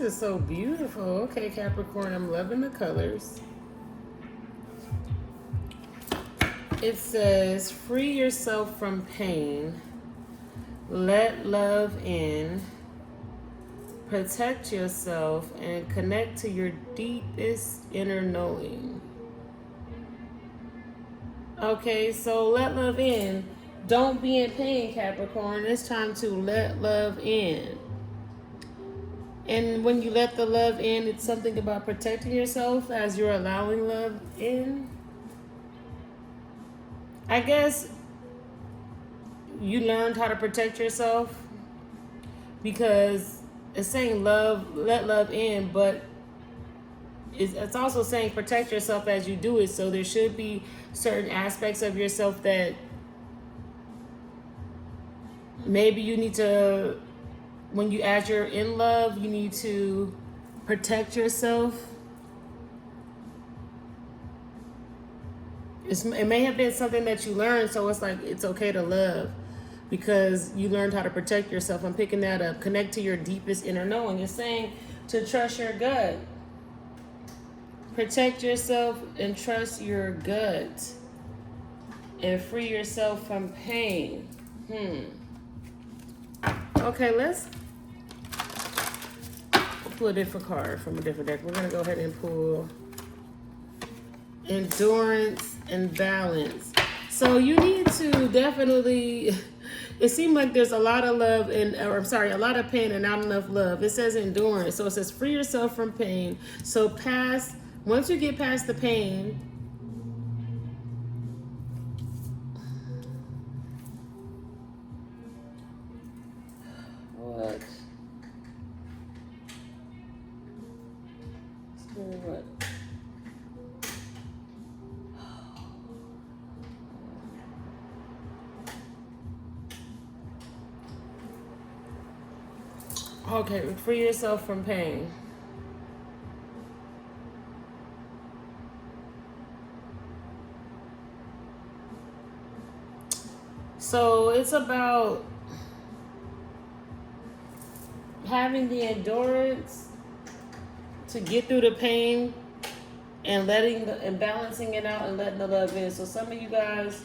This is so beautiful. Okay, Capricorn, I'm loving the colors. It says, free yourself from pain, let love in, protect yourself, and connect to your deepest inner knowing. Okay, so let love in. Don't be in pain, Capricorn. It's time to let love in. And when you let the love in, it's something about protecting yourself as you're allowing love in. I guess you learned how to protect yourself because it's saying love, let love in, but it's also saying protect yourself as you do it. So there should be certain aspects of yourself that maybe you need to, when you, as you're in love, you need to protect yourself. It may have been something that you learned, so it's like it's okay to love because you learned how to protect yourself. I'm picking that up. Connect to your deepest inner knowing. It's saying to trust your gut. Protect yourself and trust your gut. And free yourself from pain. Okay, let's pull a different card from a different deck. We're going to go ahead and pull endurance and balance. So you need to definitely, it seems like there's a lot of love and, or I'm sorry, a lot of pain and not enough love. It says endurance. So it says free yourself from pain. So once you get past the pain, what? What? Okay, free yourself from pain. So it's about having the endurance to get through the pain and balancing it out and letting the love in. So some of you guys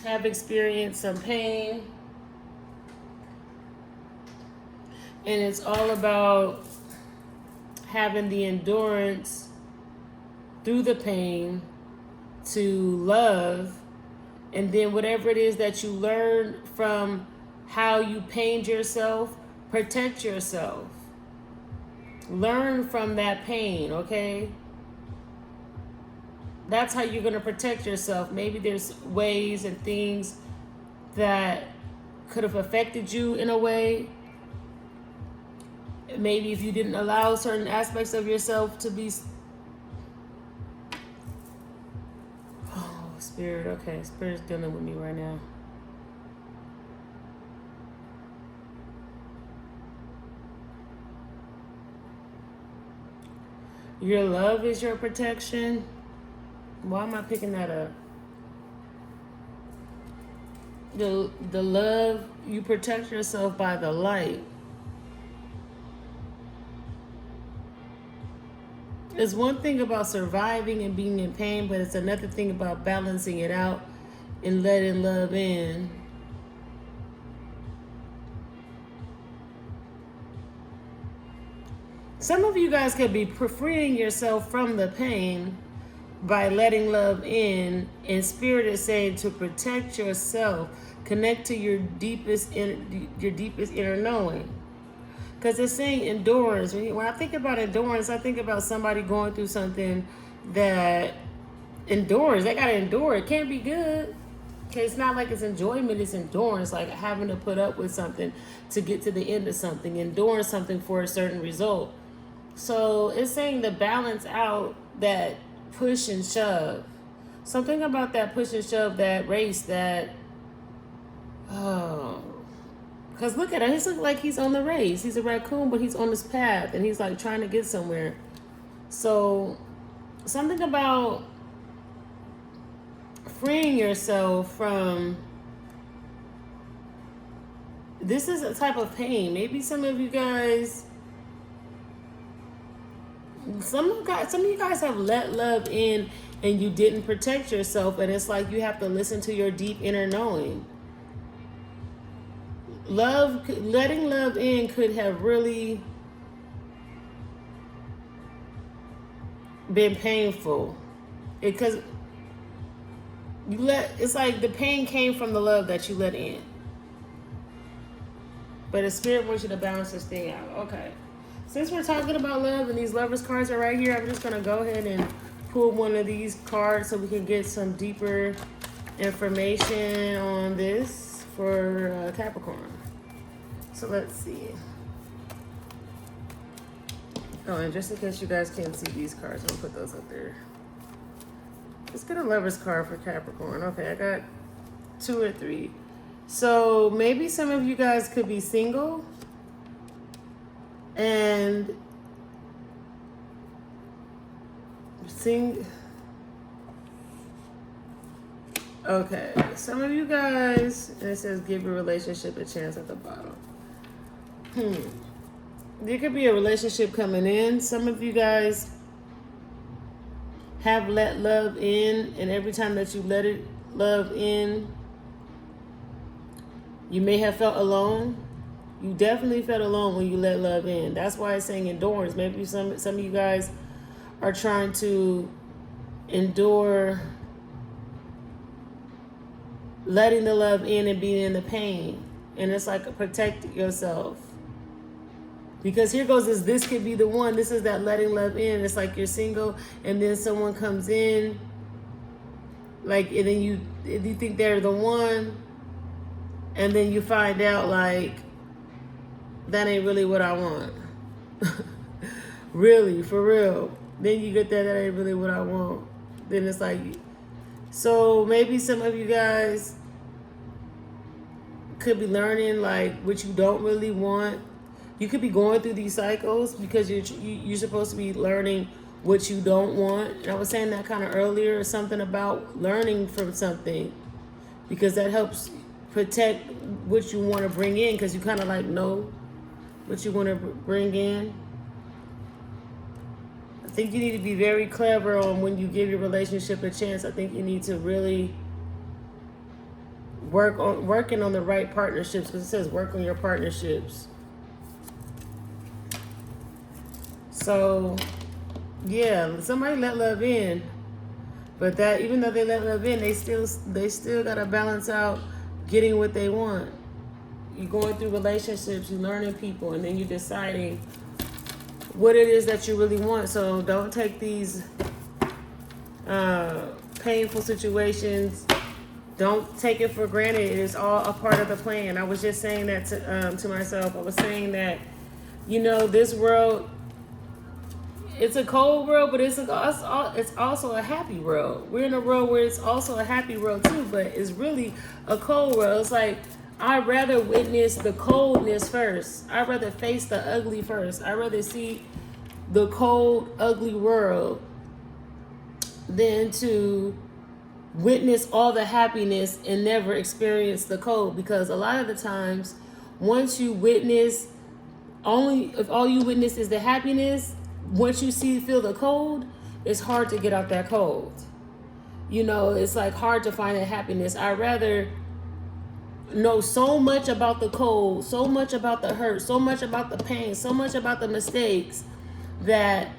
have experienced some pain, and it's all about having the endurance through the pain to love, and then whatever it is that you learn from how you pained yourself, protect yourself. Learn from that pain, okay? That's how you're going to protect yourself. Maybe there's ways and things that could have affected you in a way. Maybe if you didn't allow certain aspects of yourself to be... Oh, Spirit, okay. Spirit's dealing with me right now. Your love is your protection. Why am I picking that up? The love, you protect yourself by the light. It's one thing about surviving and being in pain, but it's another thing about balancing it out and letting love in. Some of you guys could be freeing yourself from the pain by letting love in, and Spirit is saying to protect yourself, connect to your deepest inner knowing. Because it's saying endurance. When I think about endurance, I think about somebody going through something that endures. They got to endure. It can't be good. Okay, it's not like it's enjoyment, it's endurance, like having to put up with something to get to the end of something, enduring something for a certain result. So it's saying to balance out that push and shove. Something about that push and shove, that race, that, oh, because look at him, he's looking like he's on the race. He's a raccoon, but he's on this path, and he's like trying to get somewhere. So something about freeing yourself from, this is a type of pain. Maybe some of you guys some of you guys have let love in and you didn't protect yourself, and it's like you have to listen to your deep inner knowing. Letting love in could have really been painful, because it's like the pain came from the love that you let in. But the spirit wants you to balance this thing out. Okay. Since we're talking about love and these lovers cards are right here, I'm just going to go ahead and pull one of these cards so we can get some deeper information on this for Capricorn. So let's see. Oh, and just in case you guys can't see these cards, I'll put those up there. Let's get a lover's card for Capricorn. Okay, I got 2 or 3. So maybe some of you guys could be single, and okay, some of you guys, and it says give your relationship a chance at the bottom. There could be a relationship coming in. Some of you guys have let love in, and every time that you let love in, you may have felt alone. You definitely felt alone when you let love in. That's why it's saying endurance. Maybe some of you guys are trying to endure letting the love in and being in the pain. And it's like protect yourself. Because here goes this could be the one. This is that letting love in. It's like you're single and then someone comes in. Like, and then you think they're the one. And then you find out like, that ain't really what I want. Really, for real. Then you get that ain't really what I want. Then it's like, so maybe some of you guys could be learning like what you don't really want. You could be going through these cycles because you're supposed to be learning what you don't want. And I was saying that kind of earlier, something about learning from something, because that helps protect what you want to bring in, because you kind of like know what you want to bring in. I think you need to be very clever on when you give your relationship a chance. I think you need to really working on the right partnerships, because it says work on your partnerships. So, yeah, somebody let love in, but that even though they let love in, they still gotta balance out getting what they want. You're going through relationships, you're learning people, and then you're deciding what it is that you really want. So don't take these painful situations. Don't take it for granted. It is all a part of the plan. I was just saying that to myself. I was saying that, this world, it's a cold world, but it's also a happy world. We're in a world where it's also a happy world too, but it's really a cold world. It's like, I'd rather witness the coldness first. I'd rather face the ugly first. I'd rather see the cold, ugly world than to witness all the happiness and never experience the cold. Because a lot of the times, once you witness, if all you witness is the happiness, once you feel the cold, it's hard to get out that cold. It's like hard to find that happiness. I'd rather know so much about the cold, so much about the hurt, so much about the pain, so much about the mistakes, that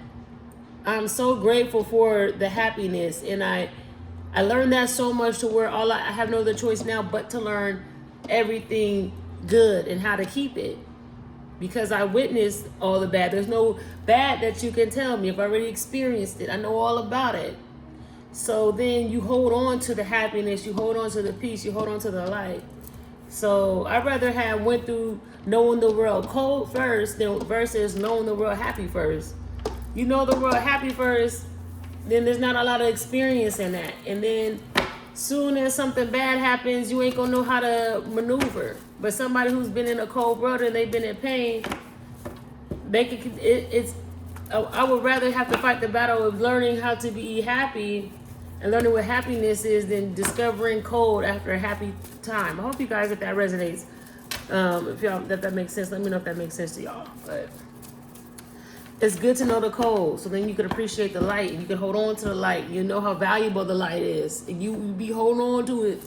I'm so grateful for the happiness. And I learned that so much to where I have no other choice now but to learn everything good and how to keep it. Because I witnessed all the bad. There's no bad that you can tell me. I've already experienced it. I know all about it. So then you hold on to the happiness, you hold on to the peace, you hold on to the light. So I'd rather have went through knowing the world cold first versus knowing the world happy first. You know the world happy first, then there's not a lot of experience in that. And then soon as something bad happens, you ain't gonna know how to maneuver. But somebody who's been in a cold world and they've been in pain, I would rather have to fight the battle of learning how to be happy and learning what happiness is than discovering cold after a happy time. I hope you guys, if that resonates, if y'all that makes sense, let me know if that makes sense to y'all. But It's good to know the cold, so then you can appreciate the light, and you can hold on to the light. You know how valuable the light is, and you be holding on to it.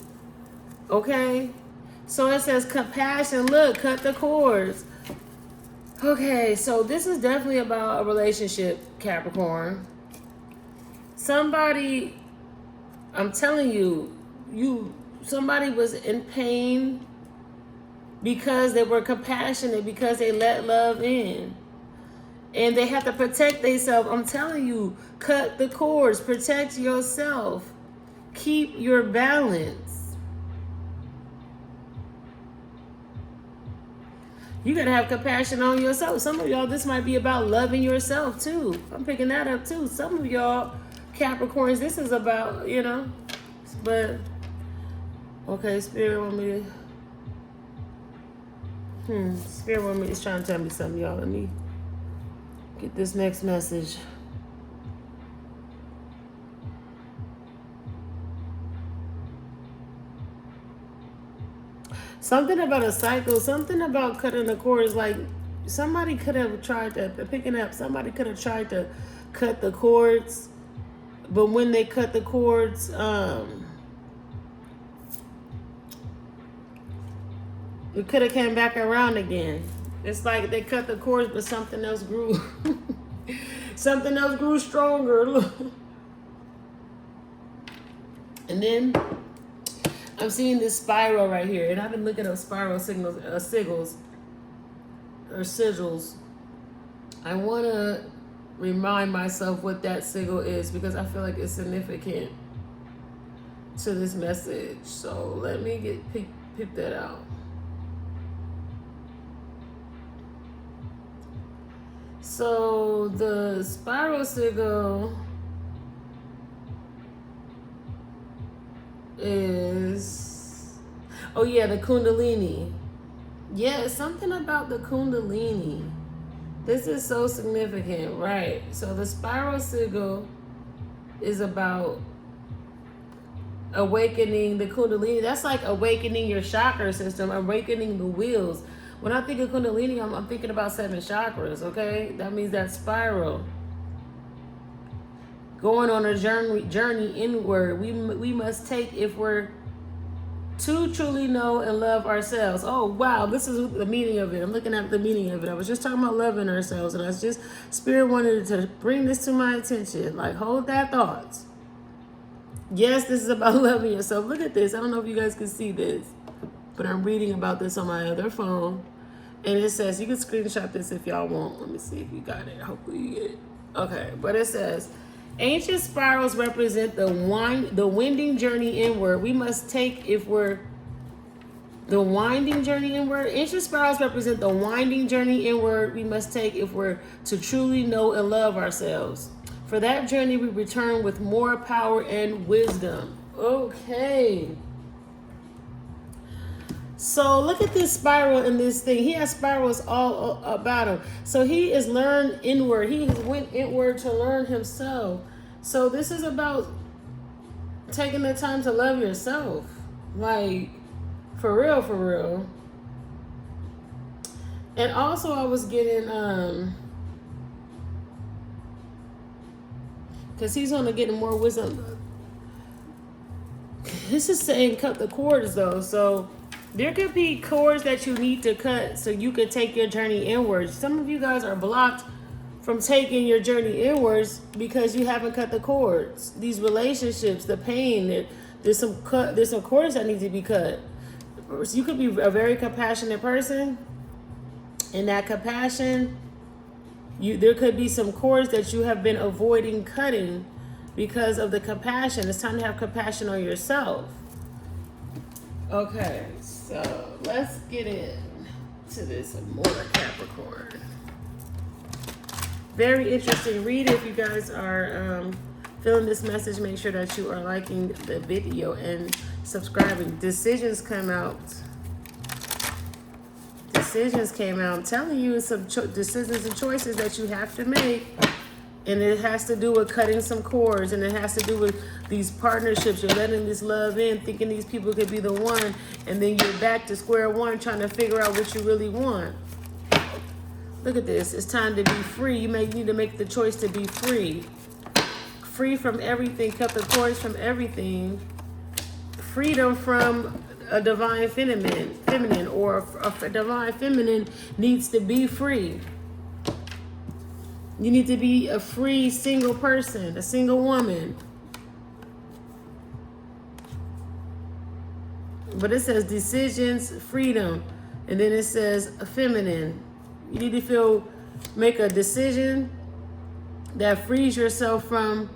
Okay? So it says compassion. Look, cut the cords. Okay, so this is definitely about a relationship, Capricorn. Somebody, I'm telling you, somebody was in pain because they were compassionate, because they let love in. And they have to protect themselves. I'm telling you, cut the cords, protect yourself, keep your balance. You gotta have compassion on yourself. Some of y'all, this might be about loving yourself too. I'm picking that up too. Some of y'all, Capricorns, this is about, you know, but, okay, Spirit want me to, Spirit want me is trying to tell me something, y'all. Let me get this next message. Something about a cycle, something about cutting the cords. Like somebody could have tried to, picking up, somebody could have tried to cut the cords, but when they cut the cords, it could have came back around again. It's like they cut the cords, but something else grew. Something else grew stronger. And then I'm seeing this spiral right here, and I've been looking up spiral signals, sigils. I want to remind myself what that sigil is, because I feel like it's significant to this message. So let me pick that out. So the spiral sigil is, oh yeah, the Kundalini. Yeah, something about the Kundalini. This is so significant, right? So the spiral sigil is about awakening the Kundalini. That's like awakening your chakra system, awakening the wheels. When I think of Kundalini, I'm thinking about 7 chakras, okay? That means that spiral. Going on a journey inward. We must take if we're to truly know and love ourselves. Oh, wow. This is the meaning of it. I'm looking at the meaning of it. I was just talking about loving ourselves, and Spirit wanted to bring this to my attention. Like, hold that thought. Yes, this is about loving yourself. Look at this. I don't know if you guys can see this, but I'm reading about this on my other phone. And it says, you can screenshot this if y'all want. Let me see if you got it. Hopefully you get it. Okay, but it says, ancient spirals represent the winding journey inward. We must take if we're the winding journey inward. Ancient spirals represent the winding journey inward we must take if we're to truly know and love ourselves. For that journey, we return with more power and wisdom. Okay. So look at this spiral in this thing. He has spirals all about him. So he is learned inward. He went inward to learn himself. So this is about taking the time to love yourself. Like, for real, for real. And also I was getting, because he's going to get more wisdom. This is saying cut the cords though. So there could be cords that you need to cut so you could take your journey inwards. Some of you guys are blocked from taking your journey inwards because you haven't cut the cords. These relationships, the pain, there's some cords that need to be cut. So you could be a very compassionate person. In that compassion, there could be some cords that you have been avoiding cutting because of the compassion. It's time to have compassion on yourself. Okay, so let's get into this more, Capricorn. Very interesting read. If you guys are feeling this message, make sure that you are liking the video and subscribing. Decisions came out. I'm telling you, it's some decisions and choices that you have to make. And it has to do with cutting some cords, and it has to do with these partnerships. You're letting this love in, thinking these people could be the one, and then you're back to square one trying to figure out what you really want. Look at this. It's time to be free. You may need to make the choice to be free. Free from everything. Cut the cords from everything. Freedom from a divine feminine, or a divine feminine needs to be free. You need to be a free single person, a single woman. But it says decisions, freedom, and then it says feminine. You need to make a decision that frees yourself from.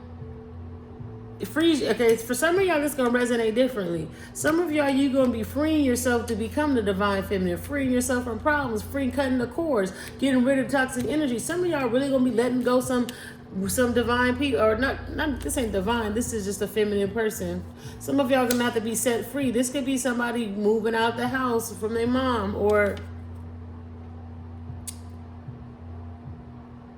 Okay, for some of y'all, it's going to resonate differently. Some of y'all, you're going to be freeing yourself to become the divine feminine, freeing yourself from problems, cutting the cords, getting rid of toxic energy. Some of y'all really going to be letting go some divine people, or not, this ain't divine, this is just a feminine person. Some of y'all going to have to be set free. This could be somebody moving out the house from their mom, or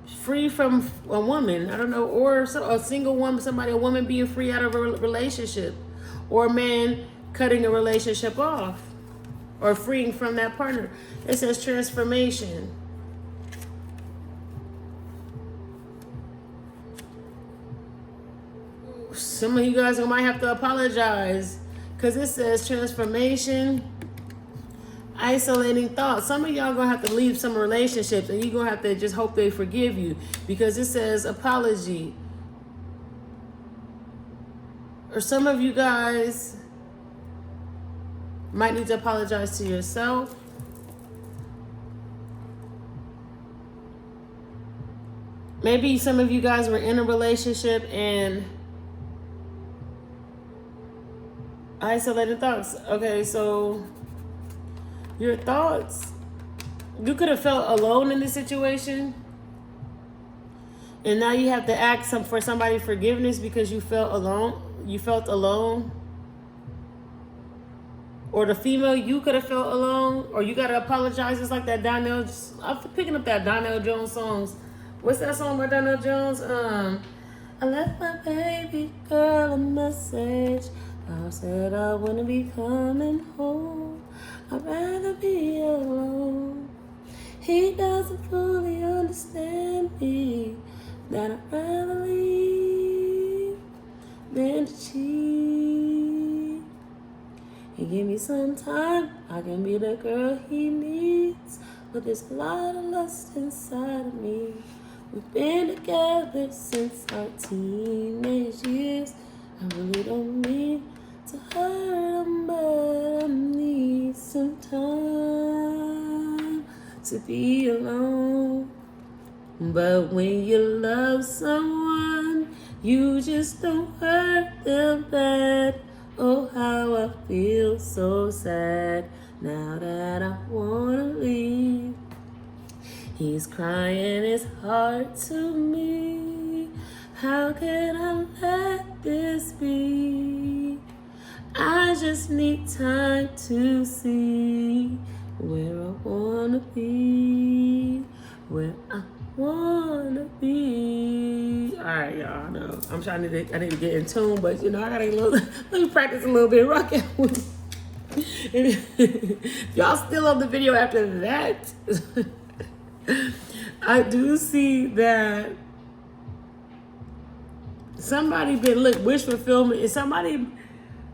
free from a woman, I don't know, or a single woman, a woman being free out of a relationship, or a man cutting a relationship off, or freeing from that partner. It says transformation. Some of you guys might have to apologize because it says transformation. Isolating thoughts. Some of y'all gonna have to leave some relationships, and you're gonna have to just hope they forgive you, because it says apology. Or some of you guys might need to apologize to yourself. Maybe some of you guys were in a relationship and isolated thoughts. Okay, so your thoughts, you could have felt alone in this situation, and now you have to ask for somebody forgiveness because you felt alone. Or the female, you could have felt alone, or you gotta apologize. It's like that Donnell. I'm picking up that Donnell Jones songs. What's that song by Donnell Jones? I left my baby girl a message. I said I wouldn't be coming home. I'd rather be alone. He doesn't fully understand me, that I'd rather leave than to cheat. He give me some time, I can be the girl he needs, but there's a lot of lust inside of me. We've been together since our teenage years. I really don't mean to hurt him, but I need some time to be alone. But when you love someone, you just don't hurt them bad. Oh, how I feel so sad now that I wanna leave. He's crying his heart to me. How can I let this be? I just need time to see where I wanna be, where I wanna be. All right, y'all. I know I need to get in tune, but I gotta let me practice a little bit rocking. Y'all still on the video after that? I do see that somebody wish fulfillment, and somebody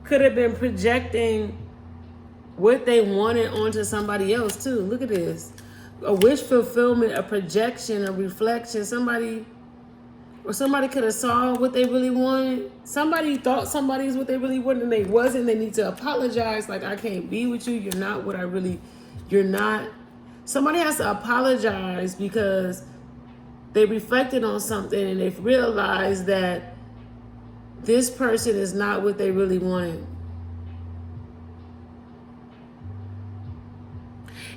could have been projecting what they wanted onto somebody else too. Look at this. A wish fulfillment, a projection, a reflection. Somebody could have saw what they really wanted. Somebody thought somebody's what they really wanted and they wasn't. They need to apologize. Like, I can't be with you. You're not what you're not. Somebody has to apologize because they reflected on something and they've realized that this person is not what they really wanted.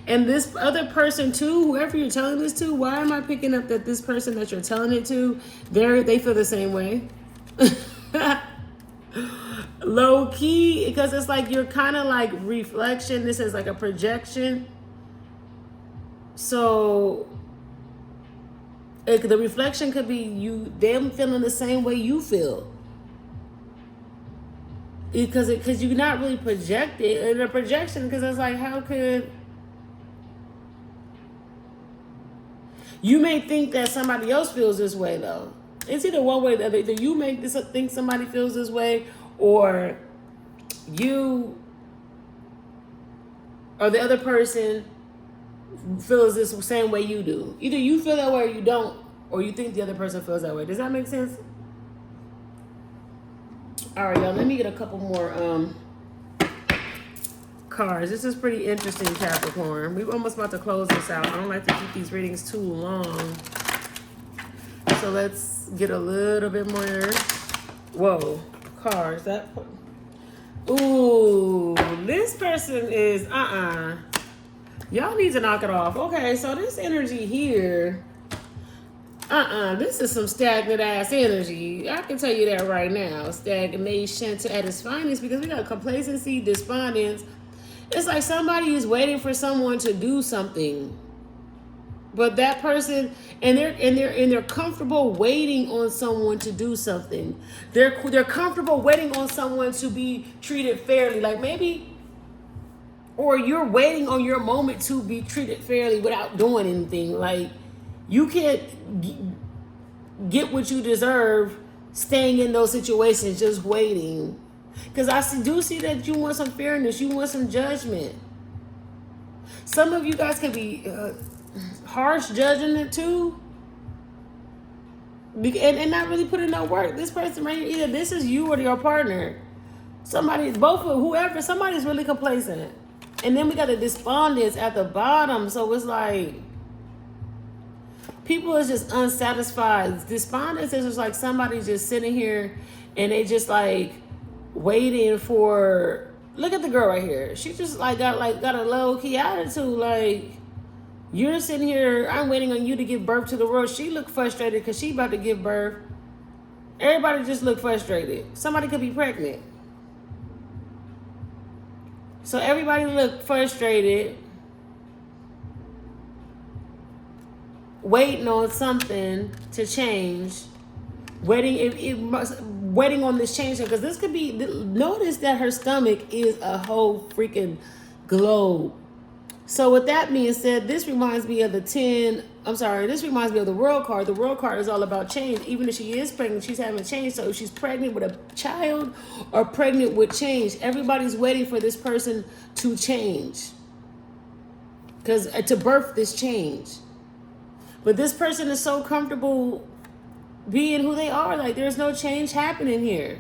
And this other person too, whoever you're telling this to, why am I picking up that this person that you're telling it to, they feel the same way? Low key, because it's like you're kind of like reflection. This is like a projection. So the reflection could be them feeling the same way you feel. Because you're not really projecting in a projection, because it's like, how could... You may think that somebody else feels this way, though. It's either one way or the other. Either you make this think somebody feels this way, or you or the other person feels this same way you do. Either you feel that way or you don't, or you think the other person feels that way. Does that make sense? All right, y'all. Let me get a couple more cards. This is pretty interesting, Capricorn. We're almost about to close this out. I don't like to keep these readings too long. So let's get a little bit more. Whoa, cards. That. Ooh, this person is Y'all need to knock it off. Okay, so this energy here. This is some stagnant ass energy. I can tell you that right now. Stagnation at its finest, because we got complacency, despondence. It's like somebody is waiting for someone to do something. But that person, and they're comfortable waiting on someone to do something. They're comfortable waiting on someone to be treated fairly. Like maybe, or you're waiting on your moment to be treated fairly without doing anything. Like you can't get what you deserve staying in those situations, just waiting. Because I do see that you want some fairness, you want some judgment. Some of you guys can be harsh judging it too, and not really putting no work. This person right here, either this is you or your partner. Somebody's both of whoever. Somebody's really complacent, and then we got the despondence at the bottom. So it's like people is just unsatisfied. Despondence is just like somebody's just sitting here and they just like waiting for. Look at the girl right here. She just got a low key attitude. Like, you're sitting here, I'm waiting on you to give birth to the world. She look frustrated because she about to give birth. Everybody just look frustrated. Somebody could be pregnant. So everybody look frustrated, waiting on something to change, waiting on this change, because this could be. Notice that her stomach is a whole freaking globe. So with that being said, this reminds me of this reminds me of the World card. The World card is all about change. Even if she is pregnant, she's having change. So if she's pregnant with a child or pregnant with change, everybody's waiting for this person to change, because to birth this change. But this person is so comfortable being who they are. Like, there's no change happening here.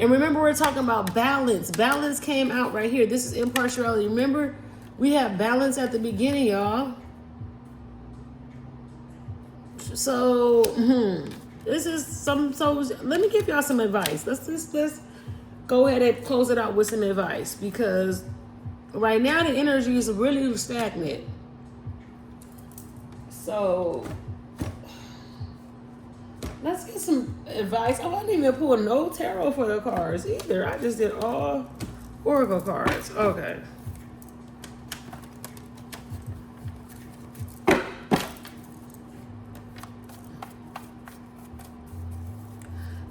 And remember, we're talking about balance. Balance came out right here. This is impartiality. Remember, we have balance at the beginning, y'all. So, this is so let me give y'all some advice. Let's go ahead and close it out with some advice, because right now the energy is really stagnant. So let's get some advice. Oh, I didn't even pull no tarot for the cards either. I just did all oracle cards. Okay.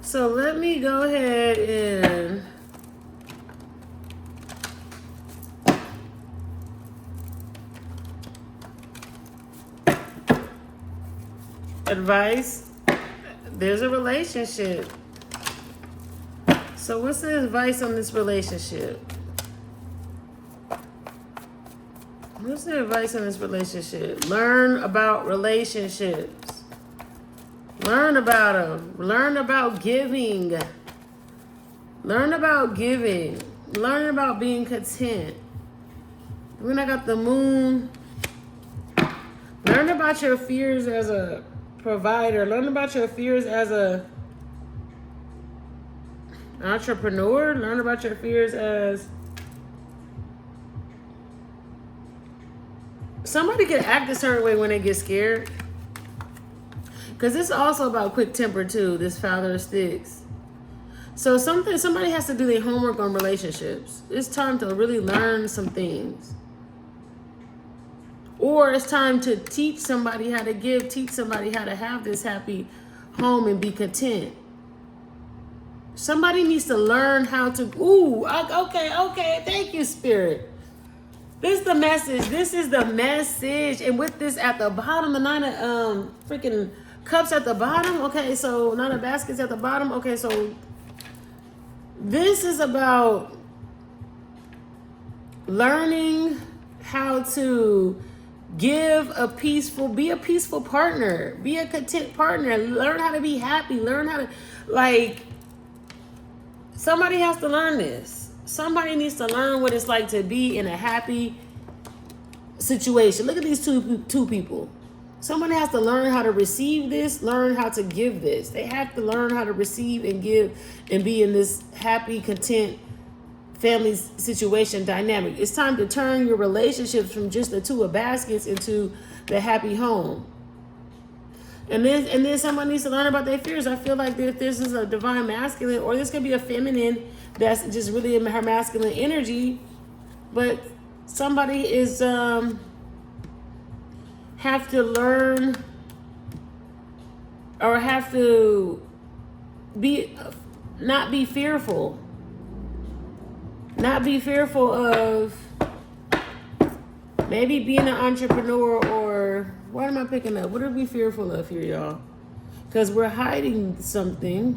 So let me go ahead and advice. There's a relationship. So what's the advice on this relationship? What's the advice on this relationship? Learn about relationships. Learn about them. Learn about giving. Learn about giving. Learn about being content. When I got the moon, learn about your fears as a provider. Learn about your fears as a entrepreneur. Learn about your fears as somebody can act a certain way when they get scared. Because this is also about quick temper too, this Father of Sticks. So somebody has to do their homework on relationships. It's time to really learn some things. Or it's time to teach somebody how to give, teach somebody how to have this happy home and be content. Somebody needs to learn how to, okay, thank you, Spirit. This is the message. This is the message. And with this at the bottom, the 9 of freaking cups at the bottom. Okay, so 9 of baskets at the bottom. Okay, so this is about learning how to be a peaceful partner, be a content partner, learn how to be happy, learn how to, like, somebody has to learn this. Somebody needs to learn what it's like to be in a happy situation. Look at these two people. Somebody has to learn how to receive this, learn how to give this. They have to learn how to receive and give and be in this happy, content family situation dynamic. It's time to turn your relationships from just the 2 of baskets into the happy home. And then someone needs to learn about their fears. I feel like that this is a divine masculine, or this could be a feminine that's just really in her masculine energy, but somebody is have to learn or have to not be fearful of maybe being an entrepreneur, or what am I picking up? What are we fearful of here, y'all? Because we're hiding something.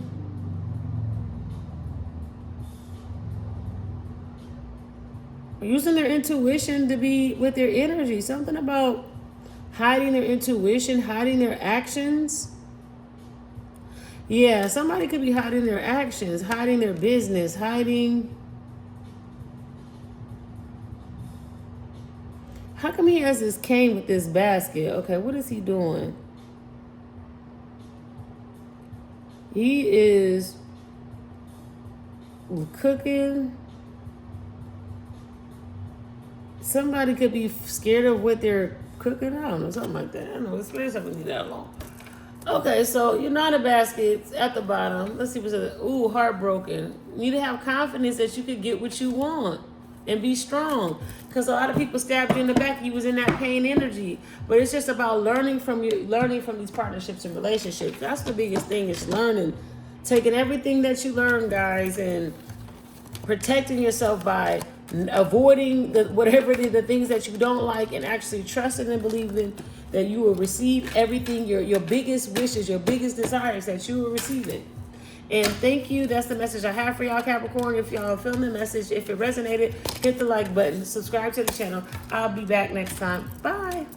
Using their intuition to be with their energy. Something about hiding their intuition, hiding their actions. Yeah, somebody could be hiding their actions, hiding their business, hiding. How come he has this cane with this basket? Okay, what is he doing? He is cooking. Somebody could be scared of what they're cooking. I don't know, something like that. I don't know, spirits haven't been that long. Okay, so you're not a basket at the bottom. Let's see what's it. Ooh, heartbroken. You need to have confidence that you could get what you want and be strong. Because a lot of people stabbed you in the back. You was in that pain energy. But it's just about learning from these partnerships and relationships. That's the biggest thing, is learning. Taking everything that you learn, guys, and protecting yourself by avoiding the things that you don't like, and actually trusting and believing that you will receive everything, your biggest wishes, your biggest desires, that you will receive it. And thank you. That's the message I have for y'all, Capricorn. If y'all are feeling the message, if it resonated, hit the like button, subscribe to the channel. I'll be back next time. Bye.